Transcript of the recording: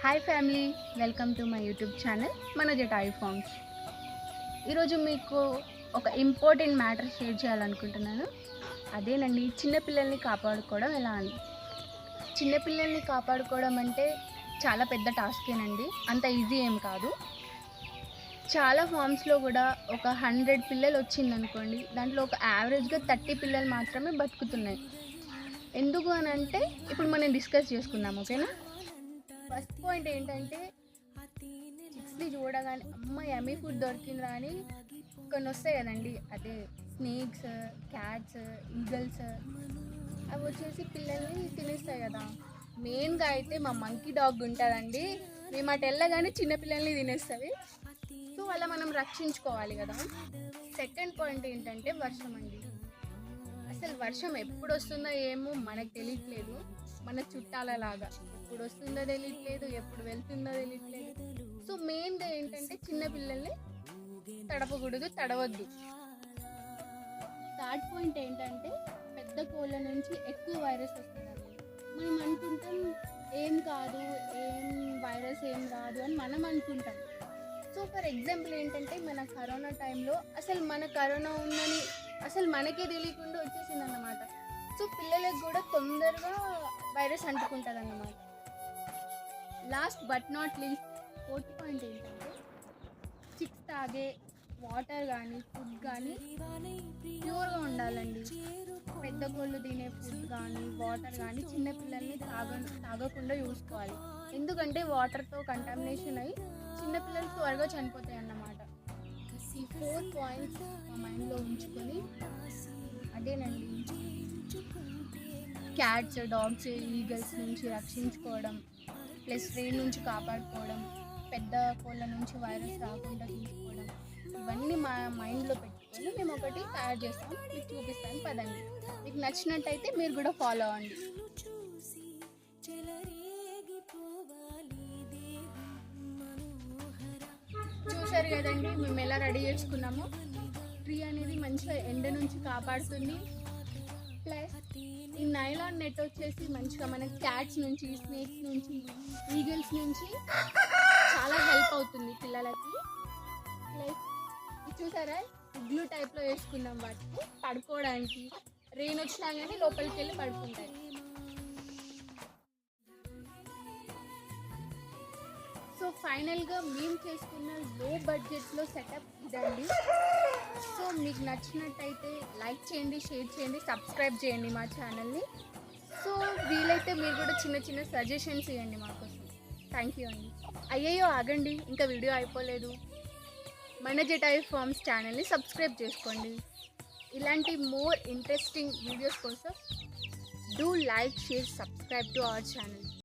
Hi family, welcome to my YouTube channel Manoj toy farms. ఈరోజు మీకు ఒక ఇంపార్టెంట్ మ్యాటర్ షేర్ చేయాలనుకుంటున్నాను. అదేనండి, చిన్నపిల్లల్ని కాపాడుకోవడం ఎలా అని. చిన్నపిల్లల్ని కాపాడుకోవడం అంటే చాలా పెద్ద టాస్కేనండి, అంత ఈజీ ఏం కాదు. చాలా ఫార్మ్స్లో కూడా ఒక 100 పిల్లలు వచ్చిందనుకోండి, దాంట్లో ఒక యావరేజ్గా 30 పిల్లలు మాత్రమే బతుకుతున్నాయి. ఎందుకు అని అంటే ఇప్పుడు మనం డిస్కస్ చేసుకుందాం, ఓకేనా. ఫస్ట్ పాయింట్ ఏంటంటే, చిక్స్ని చూడగానే అమ్మ యమ్మీ ఫుడ్ దొరికిందా అని కొన్ని వస్తాయి కదండి, అదే స్నేక్స్, క్యాట్స్, ఈగల్స్, అవి వచ్చేసి పిల్లల్ని తినేస్తాయి కదా. మెయిన్గా అయితే మా మంకీ డాగ్ ఉంటుందండి, మేము అటు వెళ్ళగానే చిన్నపిల్లల్ని తినేస్తుంది. సో అలా మనం రక్షించుకోవాలి కదా. సెకండ్ పాయింట్ ఏంటంటే వర్షం అండి. అసలు వర్షం ఎప్పుడు వస్తుందో ఏమో మనకు తెలియట్లేదు, మన చుట్టాలలాగా ఎప్పుడు వస్తుందో తెలియట్లేదు, ఎప్పుడు వెళ్తుందో తెలియట్లేదు. సో మెయిన్గా ఏంటంటే చిన్నపిల్లల్ని తడపకూడదు, తడవద్దు. థర్డ్ పాయింట్ ఏంటంటే, పెద్ద కోళ్ళ నుంచి ఎక్కువ వైరస్ వస్తుందండి. మనం అనుకుంటాం ఏం కాదు, ఏం వైరస్ ఏం రాదు అని మనం అనుకుంటాం. సో ఫర్ ఎగ్జాంపుల్ ఏంటంటే, మన కరోనా టైంలో అసలు మన కరోనా ఉందని అసలు మనకే తెలియకుండా వచ్చేసింది అన్నమాట. సో పిల్లలకు కూడా తొందరగా వైరస్ అంటుకుంటుంది అన్నమాట. Last but not least fourth point ఏంటంటే, చిక్స్ తాగే వాటర్ కానీ ఫుడ్ కానీ ప్యూర్గా ఉండాలండి. పెద్ద కోళ్ళు తినే ఫుడ్ కానీ వాటర్ కానీ చిన్నపిల్లల్ని తాగకుండా చూసుకోవాలి. ఎందుకంటే వాటర్తో కంటామినేషన్ అయ్యి చిన్నపిల్లలు త్వరగా చనిపోతాయి అన్నమాట. ఈ 4 పాయింట్స్ మా మైండ్లో ఉంచుకొని, అదేనండి, క్యాట్స్, డాగ్స్, ఈగల్స్ నుంచి రక్షించుకోవడం, ప్లస్ రెయిన్ నుంచి కాపాడుకోవడం, పెద్ద కోళ్ళ నుంచి వైరస్ రాకుండా చూసుకోవడం, ఇవన్నీ మా మైండ్లో పెట్టుకొని మేము ఒకటి తయారు చేస్తాం, మీకు చూపిస్తాను పదండి. మీకు నచ్చినట్టయితే మీరు కూడా ఫాలో అవ్వండి. చూసారు కదండి మేము ఎలా రెడీ చేసుకున్నాము. ట్రీ అనేది మంచిగా ఎండ నుంచి కాపాడుతుంది. ప్లస్ ఈ నైలాన్ నెట్ వచ్చేసి మంచిగా మనకి క్యాట్స్ నుంచి, స్నేక్స్ నుంచి, ఈగిల్స్ నుంచి చాలా హెల్ప్ అవుతుంది పిల్లలకి. ప్లస్ చూసారా, ఇగ్లూ టైప్లో వేసుకున్నాం వాటికి పడుకోవడానికి. రెయిన్ వచ్చినా కానీ లోపలికి వెళ్ళి పడుకుంటాయి. సో ఫైనల్గా మేము చేసుకున్న లో బడ్జెట్లో సెటప్ ఇదండి. సో మీకు నచ్చినట్టయితే లైక్ చేయండి, షేర్ చేయండి, సబ్స్క్రైబ్ చేయండి మా ఛానల్ని. సో వీలైతే మీరు కూడా చిన్న చిన్న సజెషన్స్ ఇవ్వండి మాకోసం. థ్యాంక్ యూ అండి. అయ్యయ్యో ఆగండి, ఇంకా వీడియో అయిపోలేదు. మనోజ్ టాయ్ ఫార్మ్స్ ఛానల్ని సబ్స్క్రైబ్ చేసుకోండి. ఇలాంటి మోర్ ఇంట్రెస్టింగ్ వీడియోస్ కోసం do like, share, subscribe to our channel.